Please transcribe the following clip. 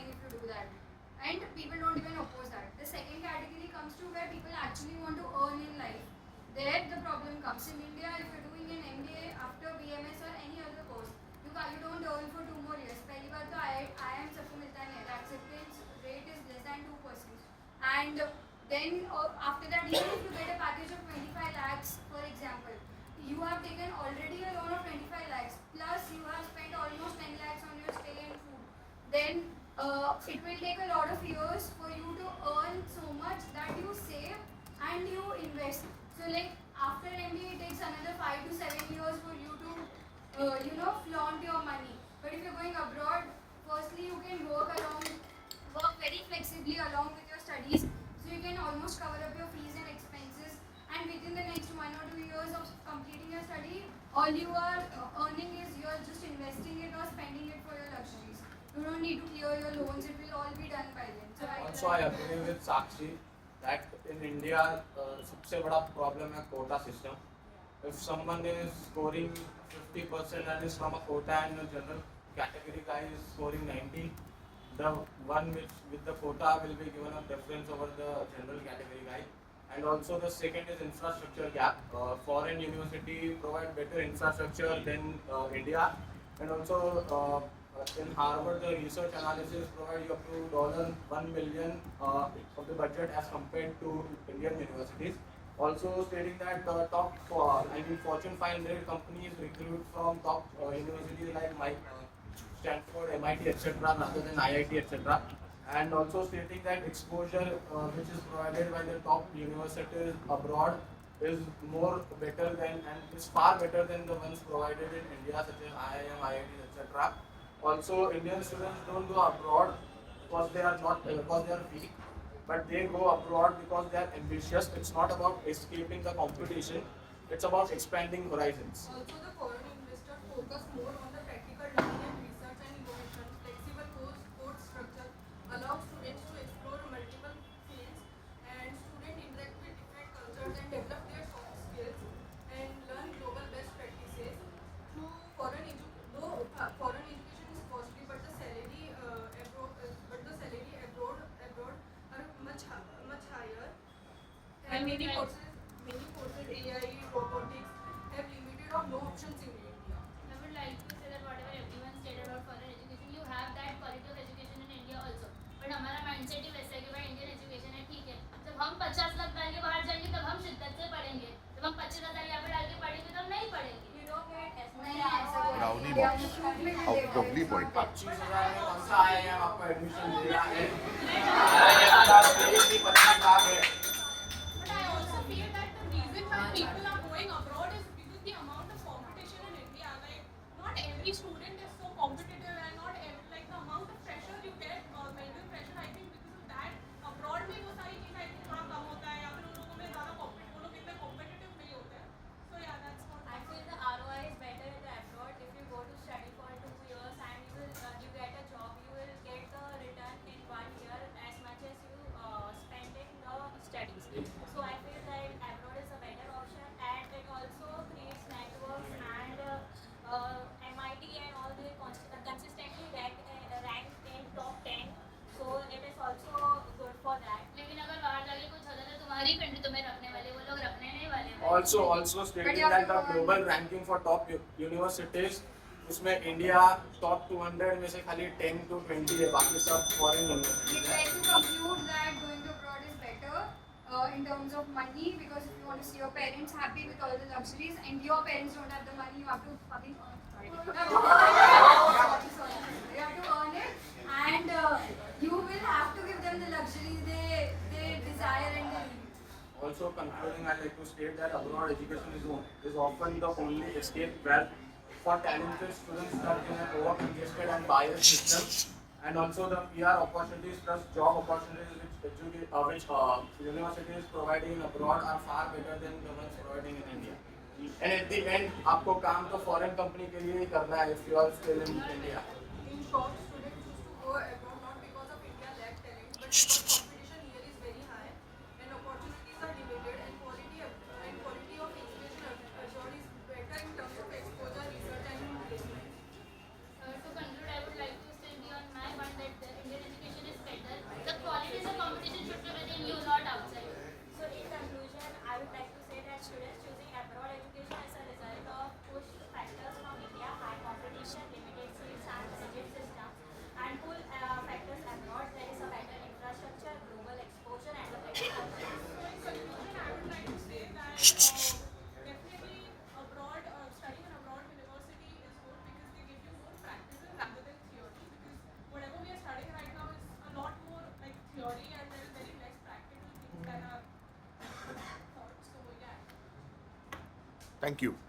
fine if you do that. And people don't even oppose that. The second category comes to where people actually want to earn in life. There the problem comes. In India, if you're doing an MBA after BMS or any other course, you don't earn for 2 more years. पहली बात तो IIM सबको मिलता नहीं है. The acceptance rate is less than 2%. And then after that, even if you get a package of 25 lakhs, for example, you have taken already a loan of 25 lakhs, plus you have spent almost 10 lakhs on your stay and food. Then it will take a lot of years for you to earn so much that you save and you invest. So like after MBA, it takes another 5 to 7 years for you to flaunt your money. But if you're going abroad, firstly you can work very flexibly along with your studies, so you can almost cover up your fees and expenses, and within the next 1 or 2 years of completing your study, all you are earning is you're just investing it or spending it for your luxuries. You don't need to clear your loans, it will all be done by then. So also I agree with Sakshi that in India सबसे बड़ा problem है quota system. If someone is scoring 50% and is from a quota and a general category guy is scoring 90, the one with the quota will be given a preference over the general category guy. And also the second is infrastructure gap. Foreign university provide better infrastructure than India, and also in Harvard the research analysis provide you up to $1 million of the budget as compared to Indian universities. Also stating that Fortune 500 companies recruit from top universities like Stanford, MIT, etc., rather than IIT, etc. And also stating that exposure which is provided by the top universities abroad is more better than and is far better than the ones provided in India, such as IIM, IIT, etc. Also, Indian students don't go abroad because they are not because they are weak, but they go abroad because they are ambitious. It's not about escaping the competition; it's about expanding horizons. Also, the foreign investors focus more on the practical learning and research and innovation. Flexible course structure allows students to explore multiple fields, and students interact with different cultures and develop their soft skills and learn global best practices. Through foreign education is costly, but the salary abroad are much higher. And many courses AI, robotics have limited or no options in India. I would like to say that whatever everyone said about foreign education, you have that quality of education in India also. But हमारा mindset ही वैसा है कि भाई Indian education है, ठीक है. जब हम 50 लाख डाल के बाहर जाएंगे तब हम शिद्दत से पढ़ेंगे. जब हम 25,000 यहाँ पे डाल के पढ़ेंगे तब नहीं पढ़ेंगे. You don't get as much नहीं ऐसा Brownie box. Lovely point. 25,000 में कौन सा IIM आपको एडमिशन दिया है? IIM का फीस भी 25 लाख है. But I also feel that the reason why people are going abroad is because the amount of competition in India. Like, not every student is so competitive, and not every, like the amount of pressure you get, mental pressure. I think because of that, abroad में वो सारी चीज़ें I think थोड़ा कम होता है, या फिर उन लोगों में ज़्यादा वो लोग इतने competitive नहीं होते हैं. So yeah, that's what I feel the ROI is better in the abroad. If you go to study for 2 years and you get a job, you will get the return in 1 year as much as you spend in the studies. So I feel that abroad is a better option, and it also creates networks, and MIT and all they consistently ranked in top 10. So it is also good for that. लेकिन अगर बाहर जाके कुछ होता तो तुम्हारी country तुम्हें रखने वाले, वो लोग रखने नहीं वाले. Also stating that the global ranking for top universities उसमें इंडिया top 200 में से खाली 10 to 20 है, बाकी सब foreign We'd universities like to conclude that going to abroad is better in terms of money, because if you want to see your parents happy with all the luxuries and your parents don't have the money, you have to fucking earn. Sorry. You have to earn it, and you will have to give them the luxuries they desire and they need. Also concluding, I'd like to state that abroad education is often the only escape valve for talented students stuck in an over-congested and biased system, and also the PR opportunities plus job opportunities which universities providing abroad are far better than the ones providing in India. And at the end, आपको काम तो foreign company के लिए ही करना है if you are still in India. In short, students choose to go abroad not because of India lack talent, but because competition here is very high, and opportunities are limited, and quality of education assured is better in terms of exposure, research, and placement. To conclude, I would like to still be on my one that the Indian education definitely abroad, studying in abroad university is good because they give you more practical rather than theory. Because whatever we are studying right now is a lot more like theory, and there is very less practical things that are taught. So yeah. Thank you.